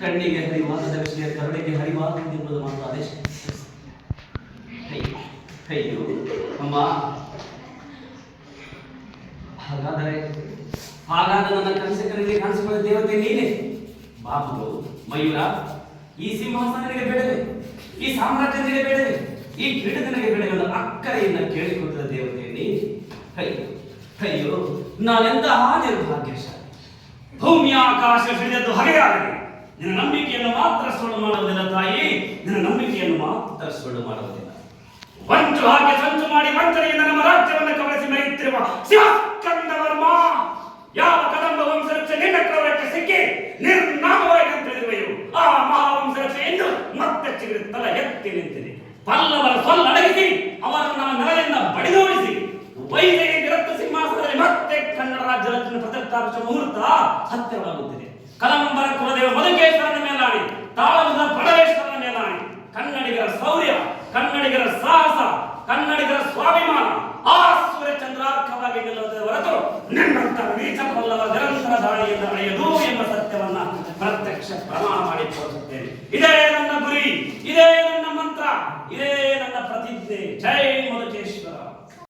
ಕಣ್ಣಿಗೆ ಹರಿವಾದ ವಿಷಯ ಕರುಣಿಗೆ ಹರಿವಾದೆಂಬುದು ಮಾತ್ರ ಆದೇಶ. ಅಯ್ಯೋ ಅಮ್ಮ, ಹಾಗಾದರೆ ನನ್ನ ಕನಸಿಗೆ ಕಾಣಿಸಿಕೊಳ್ಳುವ ದೇವತೆ ನೀನೆ. ಬಾಬು ಮಯೂರ, ಈ ಸಿಂಹಾಸನ ನಿನಗೆ ಬೇಡವೇ? ಈ ಸಾಮ್ರಾಜ್ಯ ನಿನಗೆ ಬೇಡವೇ? ಈ ಕಿರೀಟ ನಿನಗೆ ಬೇಡವೇ? ಎಂದು ಅಕ್ಕರೆಯಿಂದ ಕೇಳಿಕೊಟ್ಟಿದ ದೇವತೆ ನೀನೆ. ಅಯ್ಯೋ ನಾನೆಂತಹ ನಿರ್ಭಾಗ್ಯಶಾಲಿ. ಭೂಮಿ ಆಕಾಶ ಹಿಡಿದದ್ದು ಹಗೆಯಾಗಲಿ. ನಿನ್ನ ನಂಬಿಕೆಯನ್ನು ಮಾತ್ರ ಸುಳ್ಳು ಮಾಡುವುದಿಲ್ಲ ತಾಯಿ, ನಿನ್ನ ನಂಬಿಕೆಯನ್ನು ಮಾತ್ರ ಸುಳ್ಳು ಮಾಡುವುದಿಲ್ಲ. ವಂಚು ಹಾಗೆ ಸಂಚು ಮಾಡಿ ವಂಚನೆಯಿಂದ ನಮ್ಮ ರಾಜ್ಯವನ್ನು ಕಬಳಿಸಿ ಮೆರೆಯುತ್ತಿರುವ ಶಿವಸ್ಕಂದವರ್ಮ, ಯಾವ ಕದಂಬ ವಂಶವೃಕ್ಷ ನಿನ್ನ ಕ್ರೌರ್ಯಕ್ಕೆ ಸಿಕ್ಕಿ ನಿರ್ನಾಮವಾಗಿ ತಿಳಿದಿರುವೆಯೋ ಆ ಮಹಾವಂಶವೃಕ್ಷ ಎಂದು ಮತ್ತೆ ಚಿಗುರಿ ತಲೆ ಎತ್ತಿ ನಿಂತಿದೆ. ಪಲ್ಲವರ ಸೊಲ್ಲಡಗಿಸಿ ಅವರನ್ನು ನಮ್ಮ ನೆಲೆಯಿಂದ ಬಡಿದೋಡಿಸಿ ವೈದ್ಯರಿಗೆ ರಕ್ತ ಸಿಂಹಾಸನದಲ್ಲಿ ಮತ್ತೆ ಕನ್ನಡ ರಾಜ್ಯ ರಚನೆ ಪ್ರತಿಷ್ಠಾಪಿಸುವ ಮುಹೂರ್ತ ಹತ್ತಿರವಾಗುತ್ತಿದೆ. ಕದಂಬರ ಕುಲದೇವ ಮಧುಕೇಶ್ವರನ ಮೇಲಾಣಿ, ತಾಳದ ಪರಮೇಶ್ವರನ ಮೇಲಾಣಿ, ಕನ್ನಡಿಗರ ಶೌರ್ಯ, ಕನ್ನಡಿಗರ ಸಾಹಸ, ಕನ್ನಡಿಗರ ಸ್ವಾಭಿಮಾನ ಆ ಸೂರ್ಯಚಂದ್ರಾರ್ಕವಾಗಿ ನಿಲ್ಲುವುದರ ಹೊರತು ನಿನ್ನಂತ ನೀಚ ಪಲ್ಲವ ನಿರಂತರ ದಾಳಿಯಿಂದ ಅಳೆಯದು ಎಂಬ ಸತ್ಯವನ್ನ ಪ್ರತ್ಯಕ್ಷ ಪ್ರಮಾಣ ಮಾಡಿ ತೋರಿಸುತ್ತೇನೆ. ಇದೇ ನನ್ನ ಗುರಿ, ಇದೇ ನನ್ನ ಮಂತ್ರ, ಇದೇ ನನ್ನ ಪ್ರತಿಜ್ಞೆ. ಜೈ ಮಧುಕೇಶ್ವರ.